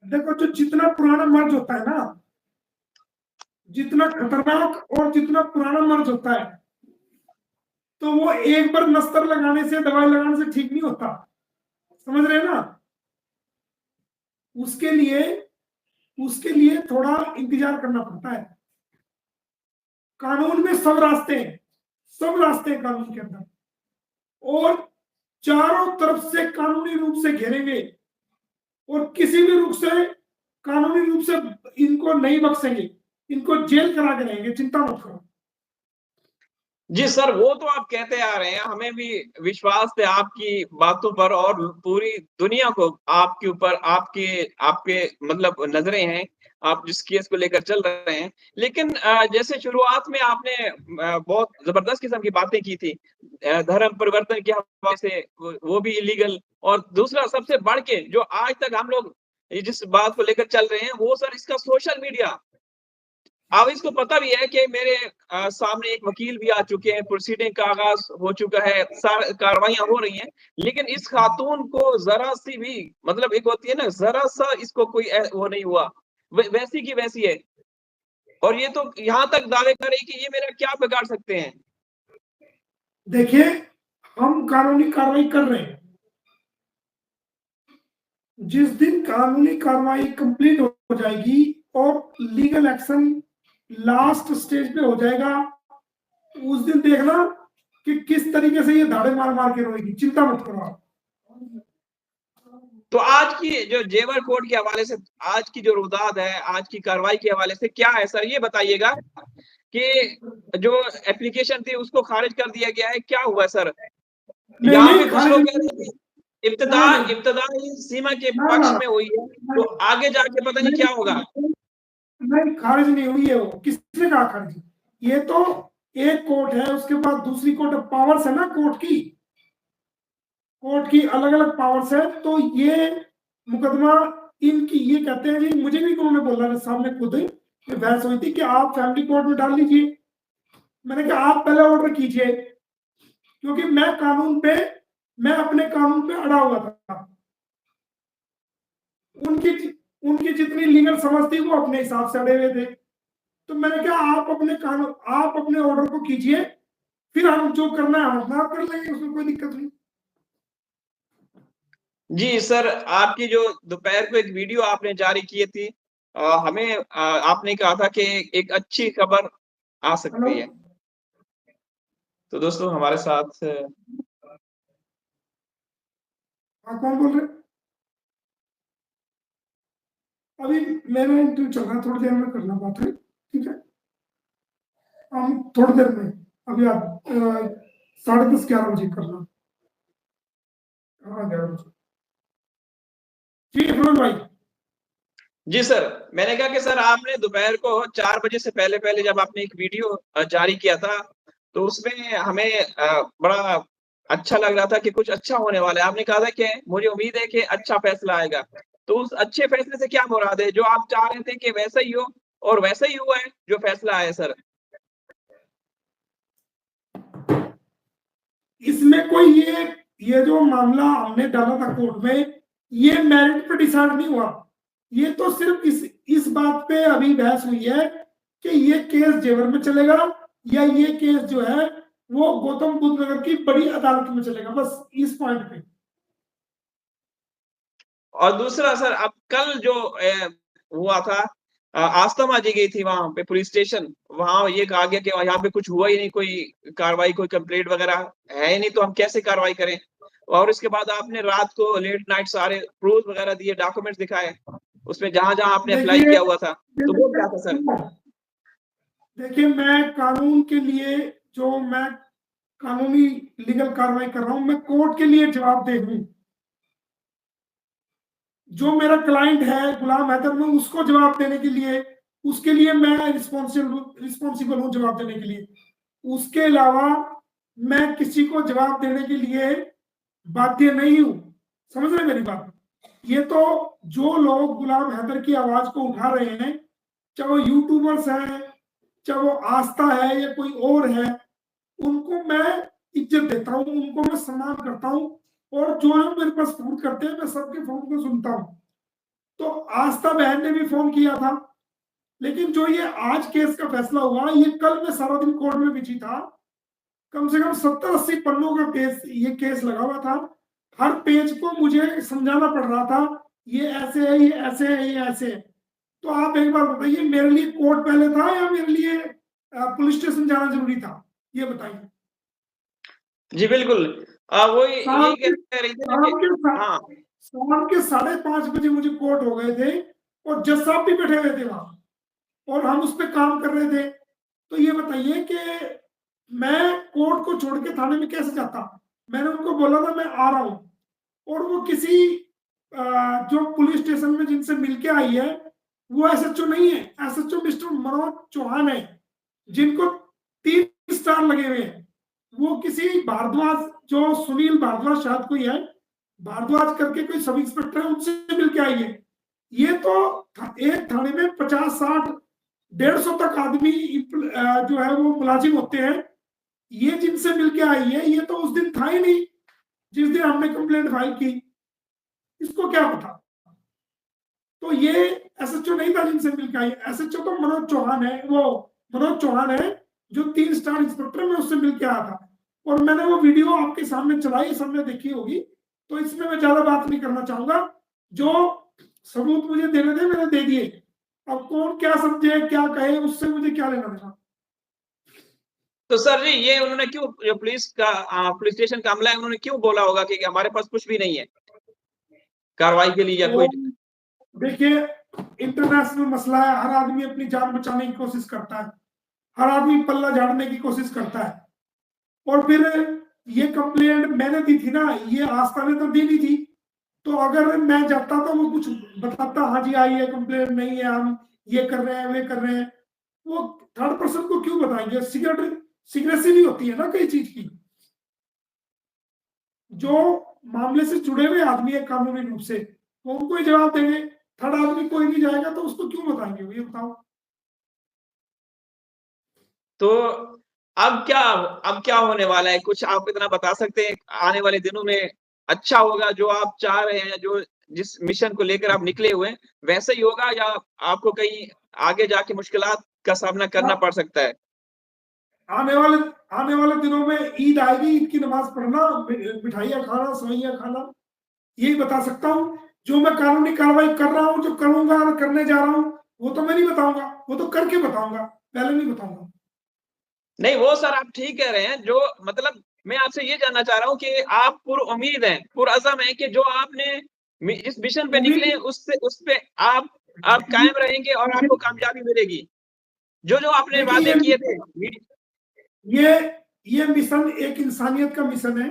देखो, जो जितना पुराना मर्ज होता है ना, जितना खतरनाक और जितना पुराना मर्ज होता है, तो वो एक बार नस्तर लगाने से, दवाई लगाने से ठीक नहीं होता। समझ रहे हैं ना? उसके लिए उसके लिए थोड़ा इंतजार करना पड़ता है। कानून में सब रास्ते हैं, सब रास्ते हैं कानून के अंदर, और चारों तरफ से कानूनी रूप से घेरेंगे, और किसी भी रूप से कानूनी रूप से इनको नहीं बख्शेंगे, इनको जेल करा के रहेंगे, चिंता मत करो। जी सर, वो तो आप कहते आ रहे हैं, हमें भी विश्वास है आपकी बातों पर, और पूरी दुनिया को आपके ऊपर, आपके आपके मतलब नज़रें हैं, आप जिस केस को लेकर चल रहे हैं। लेकिन जैसे शुरुआत में आपने बहुत ज़बरदस्त किस्म की बातें की थी, धर्म परिवर्तन के हवाले से, वो भी इल्लीगल, और दूसरा सबसे बढ़ के जो आज तक हम लोग ये जिस बात को लेकर चल रहे हैं, वो सर इसका सोशल मीडिया। अब इसको पता भी है कि मेरे सामने एक वकील भी आ चुके हैं, प्रोसीडिंग का आगाज़ हो चुका है, कार्रवाइयाँ हो रही हैं, लेकिन इस खातून को ज़रा-सी भी, मतलब एक होती है ना, ज़रा-सा इसको कोई वो नहीं हुआ, वैसी की वैसी है, और ये तो यहाँ तक दावे कर रही है कि ये मेरा क्या बिगाड़ सकते हैं। देखिए, हम कानूनी कार्रवाई कर रहे हैं। जिस दिन कानूनी कार्रवाई कंप्लीट हो जाएगी और लीगल एक्शन लास्ट स्टेज पे हो जाएगा, उस दिन देखना कि किस तरीके से ये धाड़े मार मार के रोएगी। चिंता मत करो आप। तो आज की जो जेवर कोर्ट के हवाले से, आज की जो रुदाद है, आज की कार्रवाई के हवाले से क्या है सर, ये बताइएगा कि जो एप्लीकेशन थी उसको खारिज कर दिया गया है, क्या हुआ सर? नहीं यहाँ नहीं, पे कुछ खारिज लोग कह नहीं। रहे हैं कि नहीं नहीं, इब्तदाई सीमा के ना ना पक्ष में हुई है, तो आगे जाके पता नहीं क्या होगा। नहीं, खारिज नहीं हुई है। वो किसने कहा खारिज? ये तो एक कोर्ट है, उसके बाद दूसरी कोर्ट, पावर्स है ना कोर्ट की। कोर्ट की अलग अलग पावर्स है, तो ये मुकदमा इनकी, ये कहते हैं जी, मुझे भी उन्होंने बोला था सामने खुद, बहस हुई थी कि आप फैमिली कोर्ट में डाल लीजिए। मैंने कहा आप पहले ऑर्डर कीजिए, क्योंकि मैं अपने कानून पे अड़ा हुआ था। उनकी उनकी जितनी लीगल समझ थी वो अपने हिसाब से अड़े हुए थे। तो मैंने कहा आप अपने ऑर्डर को कीजिए, फिर हम जो करना है हम अपना कर लेंगे, उसमें कोई दिक्कत नहीं। जी सर, आपकी जो दोपहर को एक वीडियो आपने जारी की थी, हमें आपने कहा था कि एक अच्छी खबर आ हेलो, सकती है। तो दोस्तों हमारे साथ हाँ, कौन बोल रहे? अभी मेरा इंटरव्यू चल रहा है, थोड़ी देर में करना बात है, ठीक है? हम थोड़ी देर में, अभी आप 10:30-11 बजे करना। हाँ, 11 बजे। ठीक है फिरोज भाई। जी सर, मैंने कहा कि सर आपने दोपहर को 4 बजे से पहले-पहले जब आपने एक वीडियो जारी किया था, तो उसमें हमें बड़ा अच्छा लग रहा था कि कुछ अच्छा होने वाला है। आपने कहा था कि मुझे उम्मीद है कि अच्छा फैसला आएगा। तो उस अच्छे फैसले से क्या मुराद है? जो आप चाह रहे थे कि वैसा ही हो, और वैसा ही हुआ है जो फैसला आया सर? इसमें कोई ये जो मामला हमने डाला था कोर्ट में, ये मेरिट पे डिसाइड नहीं हुआ। ये तो सिर्फ इस बात पे अभी बहस हुई है कि ये केस जेवर में चलेगा, या ये केस जो है वो गौतम बुद्ध नगर की बड़ी अदालत में चलेगा, बस इस पॉइंट पे। और दूसरा सर, अब कल जो हुआ था, आस्था माजी गई थी वहाँ पे पुलिस स्टेशन, वहाँ ये कहा गया कि यहाँ पे कुछ हुआ ही नहीं, कोई कार्रवाई, कोई कंप्लेंट वगैरह है ही नहीं, तो हम कैसे कार्रवाई करें? और इसके बाद आपने रात को लेट नाइट सारे प्रूफ वगैरह दिए, डॉक्यूमेंट्स दिखाए, उसमें जहाँ-जहाँ आपने अप्लाई देखिए किया हुआ था, तो वो क्या था सर? देखिए, मैं कानून के लिए, जो मैं कानूनी लीगल कार्रवाई कर रहा हूं, मैं कोर्ट के लिए जवाबदेह हूं। जो मेरा क्लाइंट है गुलाम हैदर, मैं उसको जवाब देने के लिए, उसके लिए मैं रिस्पॉन्सिबल हूं जवाब देने के लिए। उसके अलावा मैं किसी को जवाब देने के लिए बाध्य नहीं हूं। समझ रहे मेरी बात? ये तो जो लोग गुलाम हैदर की आवाज को उठा रहे हैं, चाहे वो यूट्यूबर्स हैं, चाहे वो आस्था है या कोई और है, उनको मैं इज्जत देता हूं, उनको मैं सम्मान करता हूं, और जो लोग मेरे पास फोन करते हैं मैं सबके फोन को सुनता हूं। तो आस्था बहन ने भी फोन किया था, लेकिन जो ये आज केस का फैसला हुआ, ये कल मैं सारा दिन कोर्ट में बिजी था। कम से कम 70-80 पन्नों का ये केस लगा हुआ था। हर पेज को मुझे समझाना पड़ रहा था, ये ऐसे है, ये ऐसे है, ये ऐसे है। तो आप एक बार बताइए, मेरे लिए कोर्ट पहले था या मेरे लिए पुलिस स्टेशन जाना जरूरी था, ये बताइए। जी बिल्कुल। वो शाम यही के कह रही थी ना शाम कि के हाँ, शाम के 5:30 बजे मुझे कोर्ट हो गए थे, और जज साहब भी बैठे हुए थे वहां, और हम उस पर काम कर रहे थे। तो ये बताइए कि मैं कोर्ट को छोड़ के थाने में कैसे जाता। मैंने उनको बोला था मैं आ रहा हूं, और वो किसी जो पुलिस स्टेशन में जिनसे मिलके आई है, वो एसएचओ नहीं है। एसएचओ मिस्टर मनोज चौहान है, जिनको 3 स्टार लगे हुए हैं। वो किसी भारद्वाज, जो सुनील भारद्वाज शायद कोई है, भारद्वाज करके कोई सब इंस्पेक्टर है, उनसे मिलके आई है। ये तो एक थाने में 50-60 150 तक आदमी जो है वो मुलाजिम होते हैं। ये जिनसे मिलके आई है, ये तो उस दिन था ही नहीं जिस दिन हमने कंप्लेंट फाइल की। इसको क्या पता। तो ये एसएचओ नहीं था जिनसे मिलके आई। एसएचओ तो मनोज चौहान है, वो मनोज चौहान है जो 3 स्टार इंस्पेक्टर में उससे मिलके आया था। और मैंने वो वीडियो आपके सामने चलाई, सबने देखी होगी, तो इसमें मैं ज्यादा बात नहीं करना चाहूंगा। जो सबूत मुझे देने थे मैंने दे दिए। अब कौन क्या समझे क्या कहे, उससे मुझे क्या लेना देना। तो सर जी ये उन्होंने क्यों, जो पुलिस स्टेशन का अमला है, उन्होंने क्यों बोला होगा कि हमारे पास कुछ भी नहीं है कार्रवाई के लिए या तो कोई। देखिए, इंटरनेशनल मसला है, हर आदमी अपनी जान बचाने की कोशिश करता है, हर आदमी पल्ला झाड़ने की कोशिश करता है। और फिर ये कंप्लेंट मैंने दी थी ना, ये आस्था ने तो दी नहीं थी। तो अगर मैं जाता तो वो कुछ बताता, हाँ जी आई है कंप्लेंट, नहीं है हम ये कर रहे हैं वे कर रहे हैं, वो थर्ड पर्सन को क्यों बताएंगे। सिक्रेसी नहीं होती है ना कई चीज की। जो मामले से जुड़े हुए आदमी है कानूनी रूप से, वो उनको ही जवाब देंगे। थर्ड आदमी कोई नहीं जाएगा तो उसको क्यों बताएंगे, ये बताओ। तो अब क्या होने वाला है? कुछ आप इतना बता सकते हैं आने वाले दिनों में अच्छा होगा जो आप चाह रहे हैं, जो जिस मिशन को लेकर आप निकले हुए हैं, वैसे ही होगा या आपको कहीं आगे जाके मुश्किलात का सामना करना पड़ सकता है? आने वाले आने वाले दिनों में ईद आएगी, ईद की नमाज पढ़ना, मिठाइयाँ खाना, सवैयाँ खाना, यही बता सकता हूँ। जो मैं कानूनी कार्रवाई कर रहा हूँ, जो करूंगा और करने जा रहा हूँ, वो तो मैं नहीं बताऊंगा, वो तो करके बताऊंगा, पहले नहीं बताऊंगा। नहीं, वो सर आप ठीक कह रहे हैं, जो मतलब मैं आपसे ये जानना चाह रहा हूँ कि आप पुरउम्मीद हैं, पुरअज़म हैं कि जो आपने इस मिशन पे निकले उम्मीद उस पे आप कायम रहेंगे और आपको कामयाबी मिलेगी। जो आपने देखिए, वादे किए थे। ये ये मिशन एक इंसानियत का मिशन है।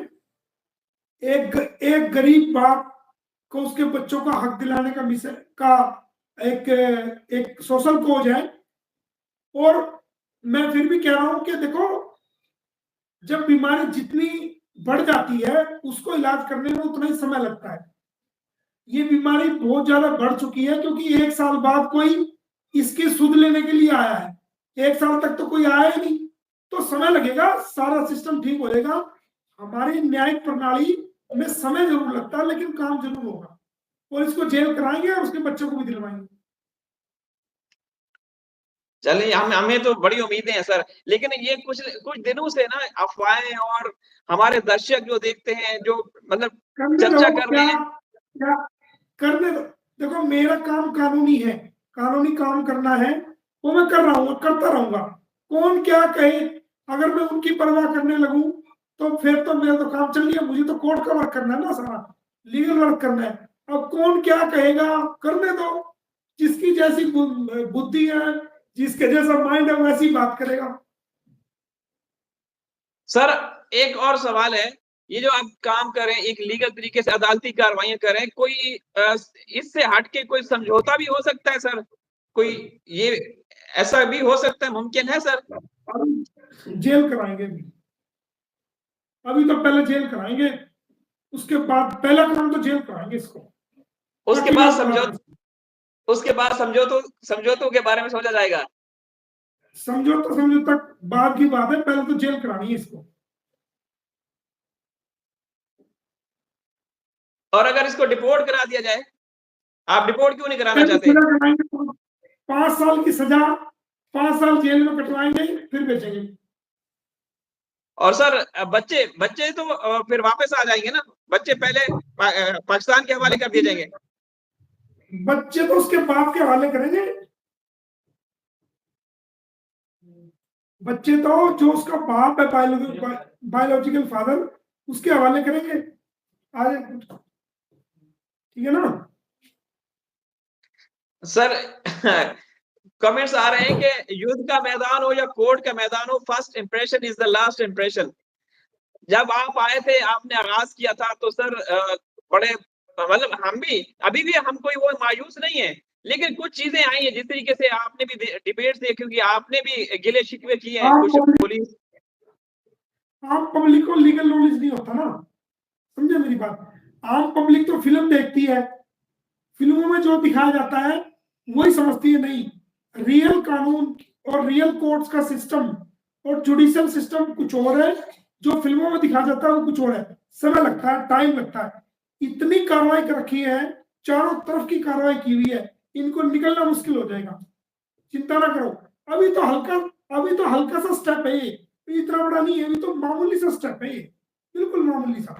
एक एक गरीब बाप को उसके बच्चों का हक दिलाने का मिशन का एक एक सोशल कोज है। और मैं फिर भी कह रहा हूं कि देखो, जब बीमारी जितनी बढ़ जाती है, उसको इलाज करने में उतना ही समय लगता है। ये बीमारी बहुत ज्यादा बढ़ चुकी है, क्योंकि 1 साल बाद कोई इसकी सुध लेने के लिए आया है। 1 साल तक तो कोई आया ही नहीं, तो समय लगेगा, सारा सिस्टम ठीक हो जाएगा। हमारी न्यायिक प्रणाली में समय जरूर लगता है, लेकिन काम जरूर होगा। और इसको जेल कराएंगे और उसके बच्चों को भी दिलवाएंगे। चलिए हमें तो बड़ी उम्मीदें हैं सर, लेकिन ये कुछ कुछ दिनों से ना अफवाहें और हमारे दर्शक जो देखते हैं, जो मतलब करने चर्चा दो, कर रहे क्या हैं। क्या करने दो। देखो, मेरा काम कानूनी है, कानूनी काम करना है, वो मैं कर रहा हूँ, करता रहूंगा। कौन क्या कहे, अगर मैं उनकी परवाह करने लगूं, तो फिर तो मेरा तो काम चल गया। मुझे तो कोर्ट का वर्क करना है ना, सारा लीगल वर्क करना है। अब कौन क्या कहेगा, करने दो। जिसकी जैसी बुद्धि है, जिसके जैसा माइंड है, वैसी बात करेगा। सर एक और सवाल है, ये जो आप काम कर रहे हैं, एक लीगल तरीके से अदालती कार्रवाइयाँ कर रहे हैं, कोई इससे हट के कोई समझौता भी हो सकता है सर? कोई ये ऐसा भी हो सकता है, मुमकिन है सर? अभी जेल कराएंगे अभी तो पहले जेल कराएंगे, उसके बाद पहला काम तो जेल कराएंगे इसको, उसके ताकि बाद बात बात है। उसके बाद समझौतों के बारे में सोचा जाएगा। समझौता बाद की बात है, पहले तो जेल करानी है इसको। और अगर इसको डिपोर्ट करा दिया जाए? आप डिपोर्ट क्यों नहीं कराना पहले चाहते? सजा कराएंगे, 5 साल की सजा, 5 साल जेल में कटवाएंगे, फिर बेचेंगे। और सर बच्चे बच्चे तो फिर वापस आ जाएंगे ना, बच्चे पहले पाकिस्तान के हवाले कर दिए जाएंगे। बच्चे तो उसके बाप के हवाले करेंगे, बच्चे तो जो उसका बाप है, बायोलॉजिकल फादर, उसके हवाले करेंगे। आज ठीक है ना। सर कमेंट्स आ रहे हैं कि युद्ध का मैदान हो या कोर्ट का मैदान हो, first impression is the last impression. जब आप आए थे, आपने आगाज किया था, तो सर बड़े मतलब हम भी अभी भी हम कोई वो मायूस नहीं है, लेकिन कुछ चीजें आई हैं जिस तरीके से आपने भी डिबेट्स देखी, क्योंकि आपने भी गिले शिकवे किए हैं कुछ पुलिस। आम पब्लिक को लीगल नॉलेज नहीं होता ना, समझे मेरी बात। आम पब्लिक तो फिल्म देखती है, फिल्मों में जो दिखाया जाता है वही समझती है। नहीं, रियल कानून और रियल कोर्ट्स का सिस्टम और जुडिशियल सिस्टम कुछ और है, जो फिल्मों में दिखाया जाता है वो कुछ और है। समय लगता है, टाइम लगता है। इतनी कार्रवाई कर रखी है, चारों तरफ की कार्रवाई की हुई है, इनको निकलना मुश्किल हो जाएगा, चिंता ना करो। अभी तो हल्का सा स्टेप है ये, इतना बड़ा नहीं है, अभी तो मामूली सा स्टेप है ये, बिल्कुल मामूली सा।